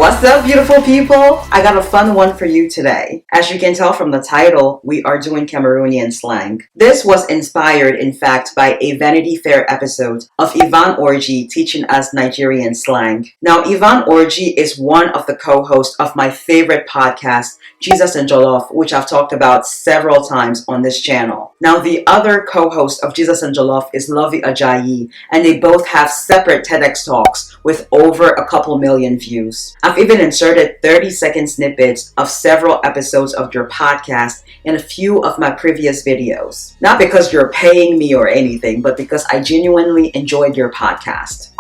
What's up, beautiful people? I got a fun one for you today. As you can tell from the title, we are doing Cameroonian slang. This was inspired, in fact, by a Vanity Fair episode of Yvonne Orji teaching us Nigerian slang. Now, Yvonne Orji is one of the co-hosts of my favorite podcast, Jesus and Jollof, which I've talked about several times on this channel. Now, the other co-host of Jesus and Jollof is Yhiamey, and they both have separate TEDx talks with over a couple million views. I've even inserted 30-second snippets of several episodes of your podcast in a few of my previous videos. Not because you're paying me or anything, but because I genuinely enjoyed your podcast.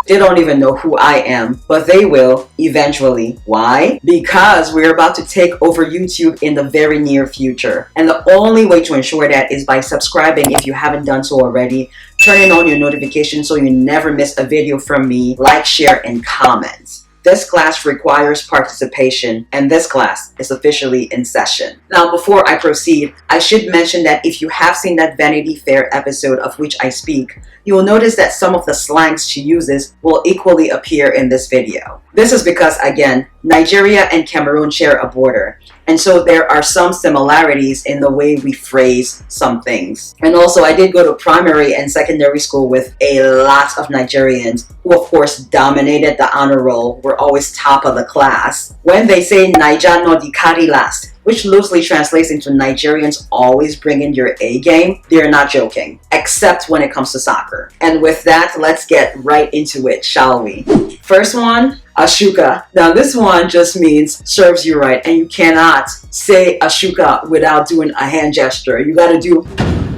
They don't even know who I am, but they will eventually. Why? Because we're about to take over YouTube in the very near future. And the only way to ensure that is by subscribing if you haven't done so already, turning on your notifications so you never miss a video from me, like, share, and comment. This class requires participation, and this class is officially in session. Now, before I proceed, I should mention that if you have seen that Vanity Fair episode of which I speak, you will notice that some of the slangs she uses will equally appear in this video. This is because, again, Nigeria and Cameroon share a border, and so there are some similarities in the way we phrase some things. And also, I did go to primary and secondary school with a lot of Nigerians who, of course, dominated the honor roll, were always top of the class. When they say Naija no di carry last, which loosely translates into Nigerians always bring in your A game, they're not joking, except when it comes to soccer. And with that, let's get right into it, shall we? First one, ashuka. Now this one just means serves you right, and you cannot say ashuka without doing a hand gesture. You gotta do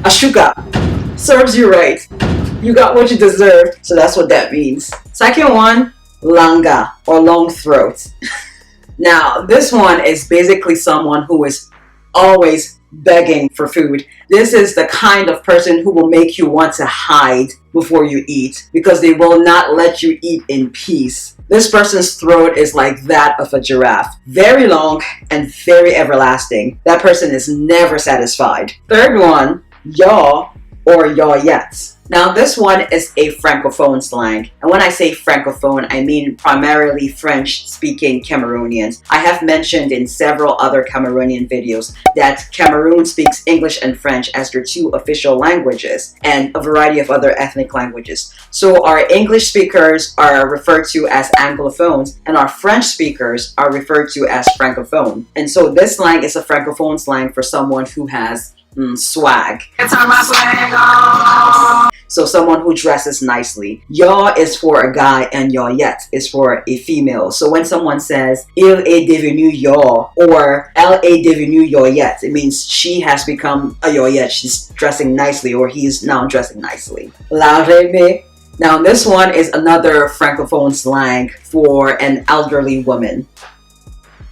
ashuka, serves you right. You got what you deserved, so that's what that means. Second one, langa, or long throat. Now, this one is basically someone who is always begging for food. This is the kind of person who will make you want to hide before you eat because they will not let you eat in peace. This person's throat is like that of a giraffe. Very long and very everlasting. That person is never satisfied. Third one, yaw or yaw yet. Now this one is a Francophone slang, and when I say Francophone, I mean primarily French-speaking Cameroonians. I have mentioned in several other Cameroonian videos that Cameroon speaks English and French as their two official languages, and a variety of other ethnic languages. So our English speakers are referred to as Anglophones, and our French speakers are referred to as Francophone. And so this slang is a Francophone slang for someone who has swag. So someone who dresses nicely. Yaw is for a guy and yet is for a female. So when someone says il est devenu yaw or elle est devenue yet, it means she has become a yet. She's dressing nicely, or he's now dressing nicely. La yhiamey. Now this one is another Francophone slang for an elderly woman.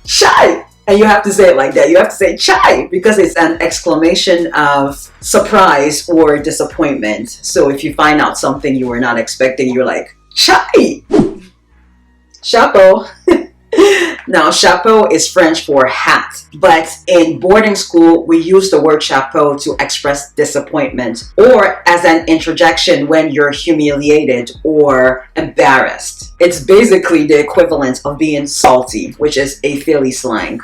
Chai! And you have to say it like that. You have to say chai because it's an exclamation of surprise or disappointment. So if you find out something you were not expecting, you're like, chai! Chapeau. Now, chapeau is French for hat, but in boarding school, we use the word chapeau to express disappointment or as an interjection when you're humiliated or embarrassed. It's basically the equivalent of being salty, which is a Philly slang.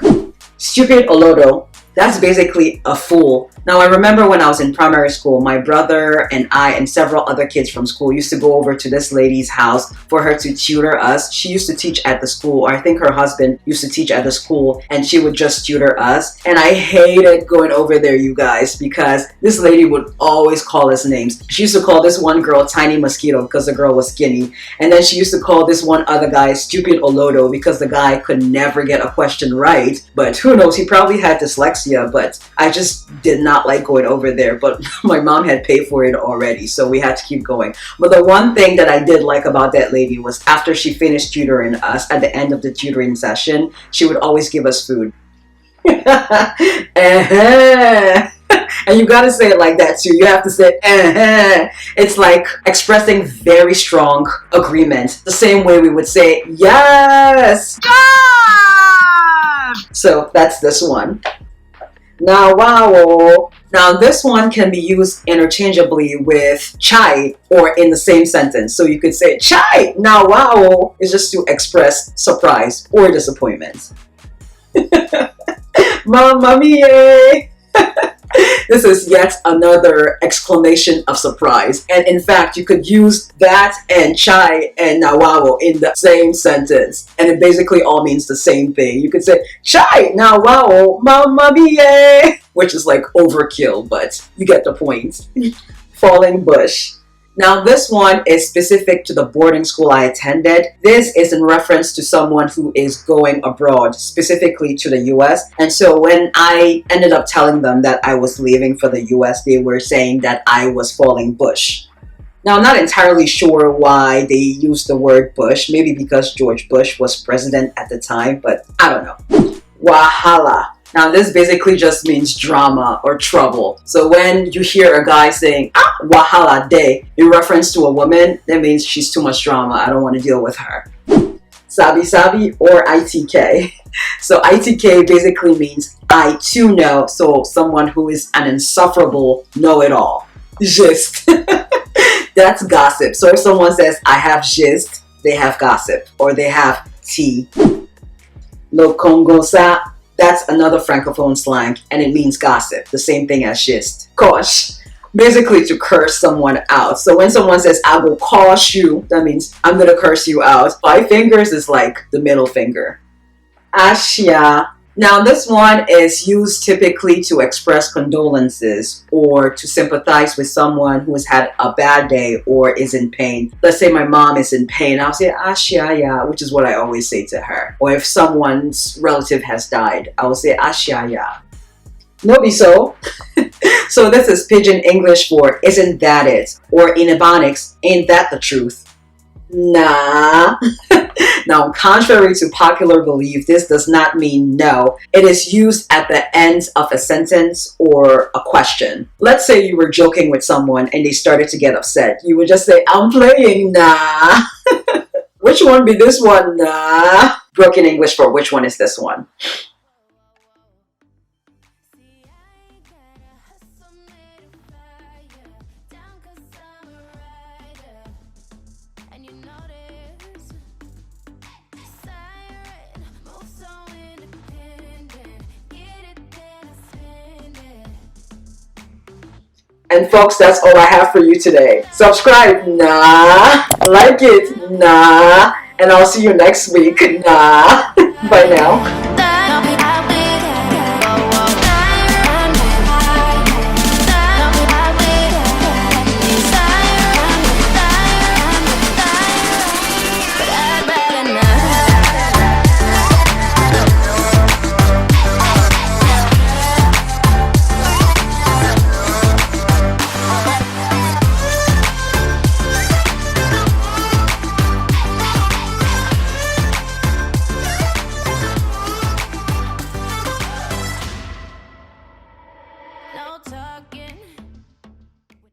Stupid olodo. That's basically a fool. Now, I remember when I was in primary school, my brother and I and several other kids from school used to go over to this lady's house for her to tutor us. She used to teach at the school, or I think her husband used to teach at the school, and she would just tutor us. And I hated going over there, you guys, because this lady would always call us names. She used to call this one girl Tiny Mosquito because the girl was skinny. And then she used to call this one other guy Stupid Olodo because the guy could never get a question right. But who knows, he probably had dyslexia, but I just did not like going over there. But my mom had paid for it already, so we had to keep going. But the one thing that I did like about that lady was after she finished tutoring us, at the end of the tutoring session, she would always give us food. And you gotta say it like that too. You have to say It's like expressing very strong agreement, the same way we would say yes. So that's this one. Now, wow. Now this one can be used interchangeably with chai or in the same sentence. So you could say chai na wow is just to express surprise or disappointment. Mamma mia! This is yet another exclamation of surprise. And in fact, you could use that and chai and nawao in the same sentence. And it basically all means the same thing. You could say, chai nawao mamma mia! Which is like overkill, but you get the point. Falling bush. Now this one is specific to the boarding school I attended. This is in reference to someone who is going abroad, specifically to the US. And so when I ended up telling them that I was leaving for the US, they were saying that I was falling bush. Now I'm not entirely sure why they used the word bush, maybe because George Bush was president at the time, but I don't know. Wahala. Now this basically just means drama or trouble. So when you hear a guy saying, ah, wahala day, in reference to a woman, that means she's too much drama. I don't want to deal with her. Sabi sabi or ITK. So ITK basically means I too know. So someone who is an insufferable know-it-all. Gist. That's gossip. So if someone says I have gist, they have gossip or they have tea. No Congo sa. That's another Francophone slang, and it means gossip, the same thing as gist. Kosh, basically to curse someone out. So when someone says, I will kosh you, that means I'm going to curse you out. 5 fingers is like the middle finger. Ashia. Now this one is used typically to express condolences or to sympathize with someone who has had a bad day or is in pain. Let's say my mom is in pain. I'll say Ashia ya, which is what I always say to her. Or if someone's relative has died, I will say Ashia ya. No be so. So this is Pidgin English for isn't that it? Or in Ebonics, ain't that the truth? Nah. Now, contrary to popular belief, this does not mean no. It is used at the end of a sentence or a question. Let's say you were joking with someone and they started to get upset. You would just say, I'm playing, nah. Which one be this one, nah? Broken English for which one is this one? And folks, that's all I have for you today. Subscribe, nah. Like it, nah. And I'll see you next week, nah. Bye now.